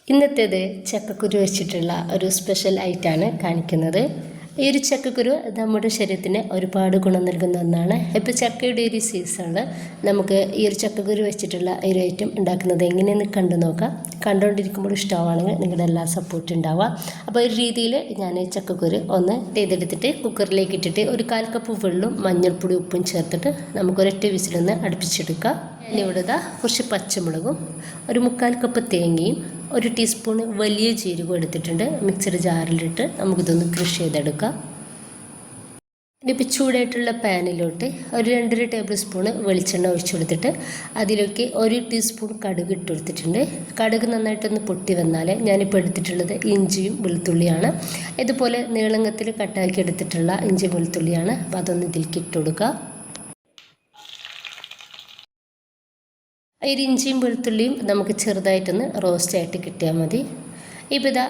ഇന്നത്തേത് ചക്കക്കുരു വെച്ചിട്ടുള്ള ഒരു സ്പെഷ്യൽ ഐറ്റമാണ് കാണിക്കുന്നത്. ഈ ഒരു ചക്കക്കുരു നമ്മുടെ ശരീരത്തിന് ഒരുപാട് ഗുണം നൽകുന്ന ഒന്നാണ്. ഇപ്പോൾ ചക്കയുടെ ഒരു സീസണിൽ നമുക്ക് ഈ ഒരു ചക്കക്കുരു വെച്ചിട്ടുള്ള ഒരു ഐറ്റം ഉണ്ടാക്കുന്നത് എങ്ങനെയെന്ന് കണ്ടു നോക്കാം. കണ്ടുകൊണ്ടിരിക്കുമ്പോൾ ഇഷ്ടമാണെങ്കിൽ നിങ്ങളുടെ എല്ലാ സപ്പോർട്ടും ഉണ്ടാവുക. അപ്പോൾ ഒരു രീതിയിൽ ഞാൻ ചക്കക്കുരു ഒന്ന് ചെയ്തെടുത്തിട്ട് കുക്കറിലേക്ക് ഇട്ടിട്ട് ഒരു 1/4 കപ്പ് വെള്ളവും മഞ്ഞൾപ്പൊടി ഉപ്പും ചേർത്തിട്ട് നമുക്കൊരൊറ്റ വിസിലൊന്ന് അടുപ്പിച്ചെടുക്കാം. ഞാനിവിടെ കുറച്ച് പച്ചമുളകും ഒരു 1/4 കപ്പ് തേങ്ങയും 1 ടീസ്പൂൺ വലിയ ജീരകം എടുത്തിട്ടുണ്ട്. മിക്സഡ് ജാറിലിട്ട് നമുക്കിതൊന്ന് ക്രഷ് ചെയ്തെടുക്കാം. ഇനിയിപ്പോൾ ചൂടായിട്ടുള്ള പാനിലോട്ട് ഒരു 2.5 ടേബിൾ സ്പൂൺ വെളിച്ചെണ്ണ ഒഴിച്ചു കൊടുത്തിട്ട് അതിലേക്ക് 1 ടീസ്പൂൺ കടുക് ഇട്ട് കൊടുത്തിട്ടുണ്ട്. കടുക് നന്നായിട്ടൊന്ന് പൊട്ടി വന്നാൽ ഞാനിപ്പോൾ എടുത്തിട്ടുള്ളത് ഇഞ്ചിയും വെളുത്തുള്ളിയാണ്. ഇതുപോലെ നീളങ്ങത്തിൽ കട്ടാക്കി എടുത്തിട്ടുള്ള ഇഞ്ചി വെളുത്തുള്ളിയാണ്. അപ്പോൾ അതൊന്ന് ഇതിലേക്ക് ഇട്ട് കൊടുക്കുക. ഒരു ഇഞ്ചിയും വെളുത്തുള്ളിയും നമുക്ക് ചെറുതായിട്ടൊന്ന് റോസ്റ്റായിട്ട് കിട്ടിയാൽ മതി. ഇപ്പോൾ ഇതാ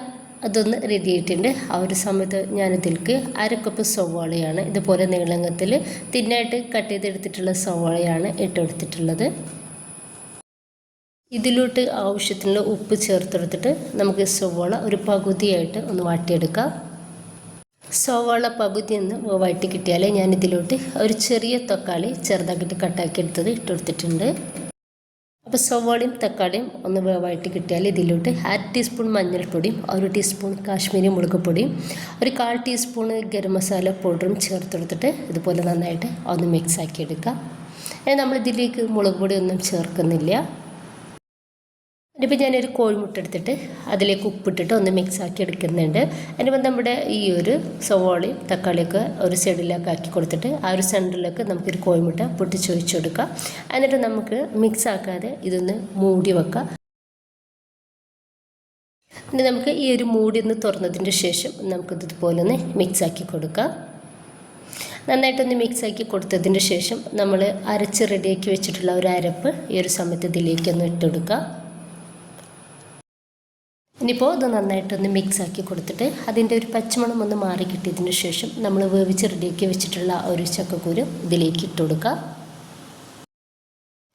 അതൊന്ന് റെഡി ആയിട്ടുണ്ട്. ആ ഒരു സമയത്ത് ഞാനിതിലേക്ക് 1/2 കപ്പ് സവാളയാണ്, ഇതുപോലെ നീളങ്ങത്തിൽ തിന്നായിട്ട് കട്ട് ചെയ്തെടുത്തിട്ടുള്ള സവാളയാണ് ഇട്ടെടുത്തിട്ടുള്ളത്. ഇതിലോട്ട് ആവശ്യത്തിനുള്ള ഉപ്പ് ചേർത്തെടുത്തിട്ട് നമുക്ക് സവാള ഒരു പകുതിയായിട്ട് ഒന്ന് വാട്ടിയെടുക്കാം. സവാള പകുതി ഒന്ന് വഴറ്റി കിട്ടിയാൽ ഞാനിതിലോട്ട് ഒരു ചെറിയ തക്കാളി ചെറുതാക്കിയിട്ട് കട്ടാക്കി എടുത്തത് ഇട്ടെടുത്തിട്ടുണ്ട്. അപ്പോൾ സവാളയും തക്കാളിയും ഒന്ന് വഴറ്റി കിട്ടിയാൽ ഇതിലോട്ട് 1/2 ടീസ്പൂൺ മഞ്ഞൾപ്പൊടിയും 1 ടീസ്പൂൺ കാശ്മീരി മുളക് പൊടിയും ഒരു 1/4 ടീസ്പൂൺ ഗരം മസാല പൗഡറും ചേർത്തെടുത്തിട്ട് ഇതുപോലെ നന്നായിട്ട് ഒന്ന് മിക്സ് ആക്കി എടുക്കാം. നമ്മളിതിലേക്ക് മുളക് പൊടി ഒന്നും ചേർക്കുന്നില്ല. ഇനിയിപ്പോൾ ഞാനൊരു കോഴിമുട്ട എടുത്തിട്ട് അതിലേക്ക് ഉപ്പിട്ടിട്ട് ഒന്ന് മിക്സ് ആക്കി എടുക്കുന്നുണ്ട്. അതിനിപ്പോൾ നമ്മുടെ ഈ ഒരു സവാളയും തക്കാളിയൊക്കെ ഒരു സൈഡിലേക്ക് ആക്കി കൊടുത്തിട്ട് ആ ഒരു സെൻറ്ററിലേക്ക് നമുക്കൊരു കോഴിമുട്ട പൊട്ടിച്ചൊഴിച്ച് കൊടുക്കാം. എന്നിട്ട് നമുക്ക് മിക്സ് ആക്കാതെ ഇതൊന്ന് മൂടി വെക്കാം. ഇനി നമുക്ക് ഈ ഒരു മൂടി ഒന്ന് തുറന്നതിന് ശേഷം നമുക്കിതുപോലെ ഒന്ന് മിക്സ് ആക്കി കൊടുക്കാം. നന്നായിട്ടൊന്ന് മിക്സ് ആക്കി കൊടുത്തതിന് ശേഷം നമ്മൾ അരച്ച് റെഡിയാക്കി വെച്ചിട്ടുള്ള ഒരു അരപ്പ് ഈ ഒരു സമയത്ത് ഇതിലേക്കൊന്ന് ഇട്ടെടുക്കാം. ഇനിയിപ്പോൾ ഇത് നന്നായിട്ടൊന്ന് മിക്സ് ആക്കി കൊടുത്തിട്ട് അതിൻ്റെ ഒരു പച്ചമണം ഒന്ന് മാറി കിട്ടിയതിന് ശേഷം നമ്മൾ വേവിച്ച് റെഡിയാക്കി വെച്ചിട്ടുള്ള ഒരു ചക്കക്കുരു ഇതിലേക്ക് ഇട്ട് കൊടുക്കുക.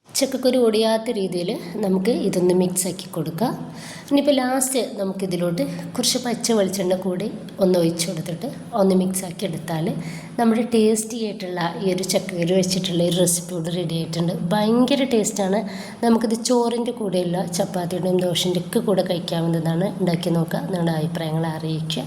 ചക്കക്കുരു ഒടിയാത്ത രീതിയിൽ നമുക്ക് ഇതൊന്ന് മിക്സ് ആക്കി കൊടുക്കുക. ഇനിയിപ്പോൾ ലാസ്റ്റ് നമുക്കിതിലോട്ട് കുറച്ച് പച്ച വെളിച്ചെണ്ണ കൂടി ഒന്ന് ഒഴിച്ച് കൊടുത്തിട്ട് ഒന്ന് മിക്സ് ആക്കി എടുത്താൽ നമ്മുടെ ടേസ്റ്റി ആയിട്ടുള്ള ഈ ഒരു ചക്കക്കുരു വെച്ചിട്ടുള്ള ഒരു റെസിപ്പി കൂടെ റെഡി ആയിട്ടുണ്ട്. ഭയങ്കര ടേസ്റ്റാണ്. നമുക്കിത് ചോറിൻ്റെ കൂടെയുള്ള ചപ്പാത്തിയുടെയും ദോശൻ്റെ ഒക്കെ കൂടെ കഴിക്കാവുന്നതാണ്. ഉണ്ടാക്കി നോക്കുക, നിങ്ങളുടെ അഭിപ്രായങ്ങൾ അറിയിക്കുക.